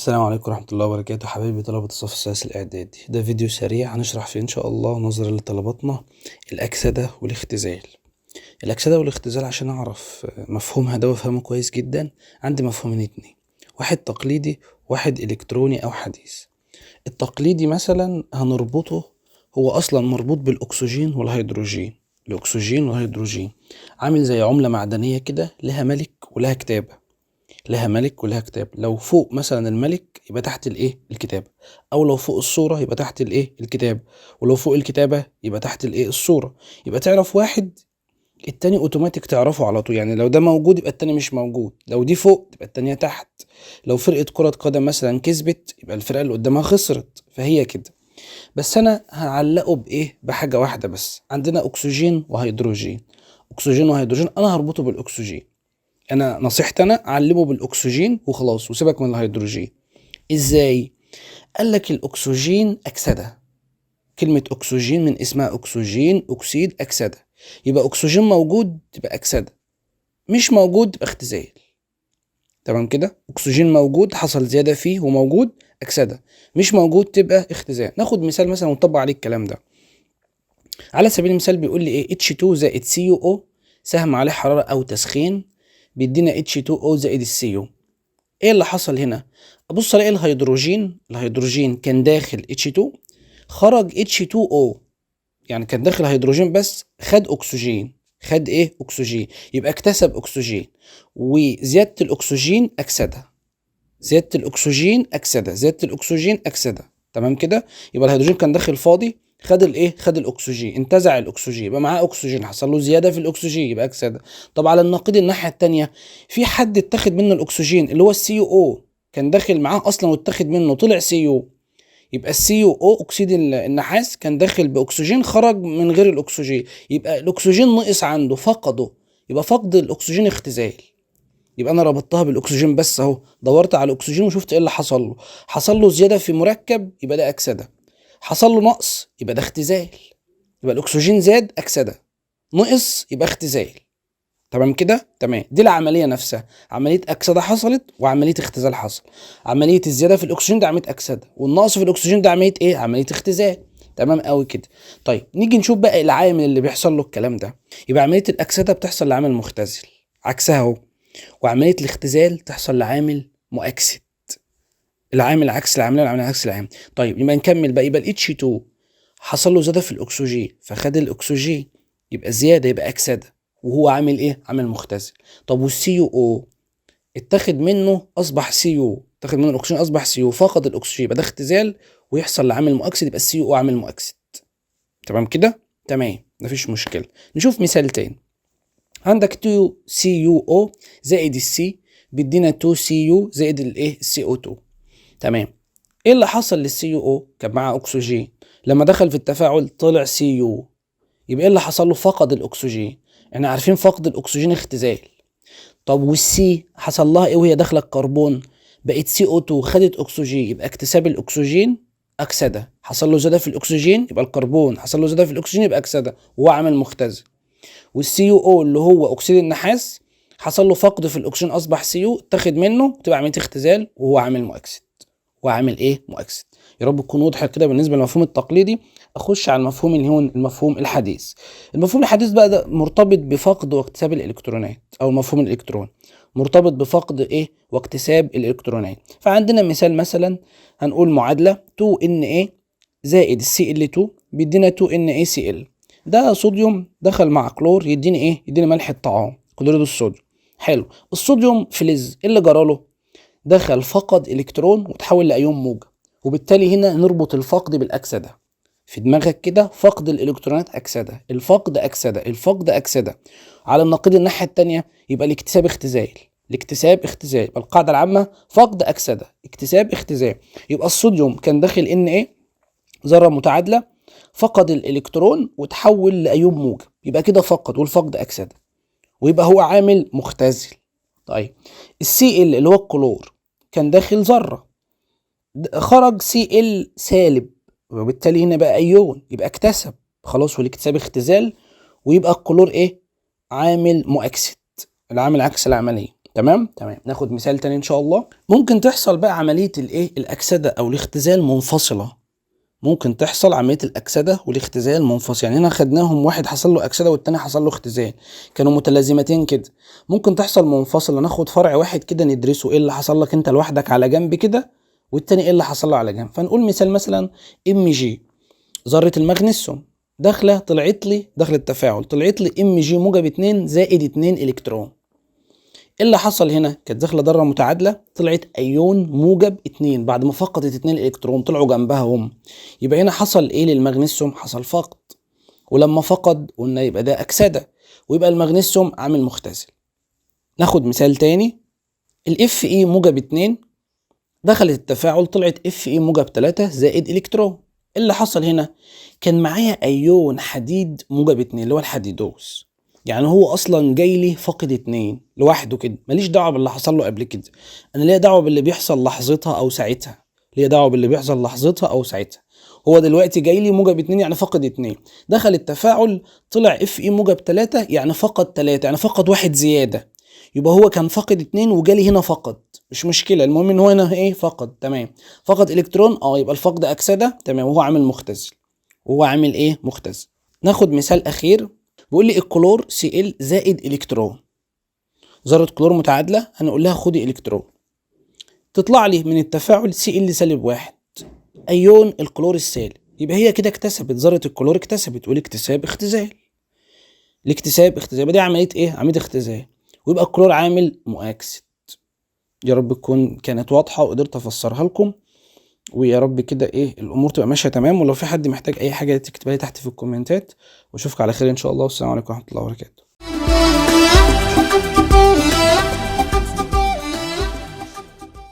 السلام عليكم ورحمة الله وبركاته حبايبي طلبة الصف السادس الإعدادي. ده فيديو سريع هنشرح فيه إن شاء الله نظرا لطلباتنا الأكسدة والاختزال. الأكسدة والاختزال عشان أعرف مفهومها ده وأفهمه كويس جدا عندي مفهومين اتنين، واحد تقليدي واحد إلكتروني أو حديث. التقليدي مثلا هنربطه، هو أصلا مربوط بالأكسجين والهيدروجين. الأكسجين والهيدروجين عامل زي عملة معدنية كده، لها ملك ولها كتابة. لها ملك ولها كتاب. لو فوق مثلا الملك يبقى تحت الايه الكتابه، او لو فوق الصوره يبقى تحت الايه الكتاب، ولو فوق الكتابه يبقى تحت الايه الصوره. يبقى تعرف واحد التاني اوتوماتيك تعرفه على طول، يعني لو ده موجود يبقى التاني مش موجود، لو دي فوق تبقى التانية تحت. لو فرقه كره قدم مثلا كسبت يبقى الفرقه اللي قدامها خسرت، فهي كده. بس انا هعلقه بايه؟ بحاجه واحده بس. عندنا اكسجين وهيدروجين. اكسجين وهيدروجين انا هربطه بالاكسجين. انا نصيحتي انا علمه بالاكسجين وخلاص وسيبك من الهيدروجين. ازاي؟ قال لك الاكسجين اكسده. كلمه اكسجين من اسمها اكسجين، اكسيد، اكسده. يبقى اكسجين موجود تبقى اكسده، مش موجود تبقى اختزال. تمام كده؟ اكسجين موجود حصل زياده فيه وموجود اكسده، مش موجود تبقى اختزال. ناخد مثال مثلا ونطبق عليه الكلام ده. على سبيل المثال بيقول لي ايه؟ H2 زائد CuO سهم عليه حراره او تسخين بيدينا H2O زائد الCO. ايه اللي حصل هنا؟ ابص الاقي الهيدروجين كان داخل H2، خرج H2O، يعني كان داخل هيدروجين بس خد اكسجين. خد ايه؟ اكسجين. يبقى اكتسب اكسجين، وزياده الاكسجين اكسده. زياده الاكسجين اكسده، زياده الاكسجين اكسده. تمام كده؟ يبقى الهيدروجين كان داخل فاضي، خد الايه؟ خد الاكسجين، انتزع الاكسجين، يبقى معاه اكسجين، حصل له زياده في الاكسجين يبقى اكسده. طب على النقيض الناحيه الثانيه، في حد اتاخد منه الاكسجين اللي هو السي او، كان داخل معاه اصلا واتاخد منه طلع سي او. يبقى السي او اكسيد النحاس كان داخل باكسجين، خرج من غير الاكسجين، يبقى الاكسجين نقص عنده، فقده. يبقى فقد الاكسجين اختزال. يبقى انا ربطتها بالاكسجين بس اهو، دورت على الاكسجين وشفت ايه اللي حصل له. حصل له زياده في مركب يبقى ده اكسده، حصل له نقص يبقى ده اختزال. يبقى الاكسجين زاد اكسده، نقص يبقى اختزال. تمام كده؟ تمام. دي العمليه نفسها، عمليه اكسده حصلت وعمليه اختزال حصل. عمليه الزياده في الاكسجين ده عمليه اكسده، والنقص في الاكسجين ده عمليه ايه؟ عمليه اختزال. تمام قوي كده. طيب نيجي نشوف بقى العامل اللي بيحصل له الكلام ده. يبقى عمليه الاكسده بتحصل لعامل مختزل عكسها اهو، وعمليه الاختزال تحصل لعامل مؤكسد. العامل عكس العامل والعامل عكس العامل. طيب يبقى نكمل بقى. يبقى الاتش 2 حصل له زياده في الاكسجين فخد الاكسجين، يبقى زياده يبقى اكسده، وهو عامل ايه؟ عامل مختزل. طب والسي او اتاخد منه اصبح سي او، اتاخد منه الاكسجين اصبح سي او، فقد الاكسجين يبقى ده اختزال ويحصل لعامل مؤكسد، يبقى السي او عامل مؤكسد. تمام كده؟ تمام، مفيش مشكله. نشوف مثال تاني. عندك 2CuO زائد السي بيدينا 2Cu زائد الايه؟ CO2. تمام. ايه اللي حصل للسي يو او؟ كان معاه اكسجين، لما دخل في التفاعل طلع سي يو، يبقى ايه اللي حصل له؟ فقد الاكسجين. احنا عارفين فقد الاكسجين اختزال. طب والسي حصل لها ايه وهي داخله الكربون؟ بقت سي او 2، خدت اكسجين، يبقى اكتساب الاكسجين اكسده. حصل له زياده في الاكسجين يبقى الكربون حصل له زياده في الاكسجين يبقى اكسده، وهو عامل مختزل. والسي يو او اللي هو اكسيد النحاس حصل له فقد في الاكسجين اصبح سي يو، اتاخد منه تبقى عمليه اختزال وهو عامل مؤكسد. وعامل ايه؟ مؤكسد. يا رب تكون وضحت كده بالنسبه للمفهوم التقليدي. اخش على المفهوم اللي هو المفهوم الحديث. المفهوم الحديث بقى ده مرتبط بفقد واكتساب الالكترونات، او المفهوم الالكتروني مرتبط بفقد ايه؟ واكتساب الالكترونات. فعندنا مثال مثلا، هنقول معادله 2Na زائد Cl2 بيدينا 2NaCl. ده صوديوم دخل مع كلور يديني ايه؟ يديني ملح الطعام، كلوريد الصوديوم. حلو. الصوديوم فلز، ايه اللي جراله؟ دخل فقد الكترون وتحول لايون موجب، وبالتالي هنا نربط الفقد بالاكسده. في دماغك كده، فقد الالكترونات اكسده، الفقد اكسده، الفقد اكسده. على النقيض الناحيه الثانيه يبقى الاكتساب اختزال. الاكتساب اختزال. يبقى القاعده العامه فقد اكسده، اكتساب اختزال. يبقى الصوديوم كان داخل ان ايه؟ ذره متعادله، فقد الالكترون وتحول لايون موجب، يبقى كده فقد، والفقد اكسده، ويبقى هو عامل مختزل. طيب السي ال اللي هو الكلور كان داخل ذره، خرج سي ال سالب، وبالتالي هنا بقى ايون، يبقى اكتسب خلاص، والاكتساب اختزال، ويبقى الكلور ايه؟ عامل مؤكسد، العامل عكس العمليه. تمام. ناخد مثال تاني ان شاء الله. ممكن تحصل بقى عمليه الايه الاكسده او الاختزال منفصله. ممكن تحصل عمليه الاكسده والاختزال منفصل. يعني هنا خدناهم، واحد حصل له اكسده والتاني حصل له اختزال، كانوا متلازمتين كده. ممكن تحصل منفصله، ناخد فرع واحد كده ندرسه، ايه اللي حصل لك انت لوحدك على جنب كده، والتاني ايه اللي حصل له على جنب. فنقول مثال مثلا ام جي، ذره المغنيسيوم داخله التفاعل طلعت لي ام جي موجب 2 زائد 2 الكترون. ايه اللي حصل هنا؟ كانت داخله ذره متعادله طلعت ايون موجب 2 بعد ما فقدت 2 الكترون طلعوا جنبها هم. يبقى هنا حصل ايه للمغنيسيوم؟ حصل فقد، ولما فقد قلنا يبقى ده اكسده، ويبقى المغنيسيوم عامل مختزل. ناخد مثال تاني. الاف اي موجب 2 دخلت التفاعل طلعت اف اي موجب 3 زائد الكترون. ايه اللي حصل هنا؟ كان معايا ايون حديد موجب 2 اللي هو الحديدوس، يعني هو اصلا جاي لي فاقد 2 لوحده كده، ماليش دعوه باللي حصل له قبل كده، انا ليا دعوه باللي بيحصل لحظتها او ساعتها. هو دلوقتي جاي لي موجب 2 يعني فاقد 2، دخل التفاعل طلع اف اي موجب 3 يعني فقد 3 يعني فقد واحد زياده. يبقى هو كان فاقد 2 وجالي هنا فقد، مش مشكله، المهم ان هو هنا ايه فقد. تمام. فقد الكترون، يبقى الفقد اكسده. تمام. وهو عامل مختزل. ناخد مثال اخير. بيقول لي الكلور سي ال زائد الكترون، ذره كلور متعادله، هنقول لها خدي الكترون، تطلع لي من التفاعل سي ال سالب 1 ايون الكلور السالب. يبقى هي كده اكتسبت، ذره الكلور اكتسبت، والاكتساب اختزال. دي عمليه ايه؟ عمليه اختزال. ويبقى الكلور عامل مؤكسد. يا رب تكون كانت واضحه وقدرت افسرها لكم، ويا رب كده ايه الامور تبقى ماشيه تمام. ولو في حد محتاج اي حاجه تكتبها لي تحت في الكومنتات، واشوفك على خير ان شاء الله، والسلام عليكم ورحمه الله وبركاته.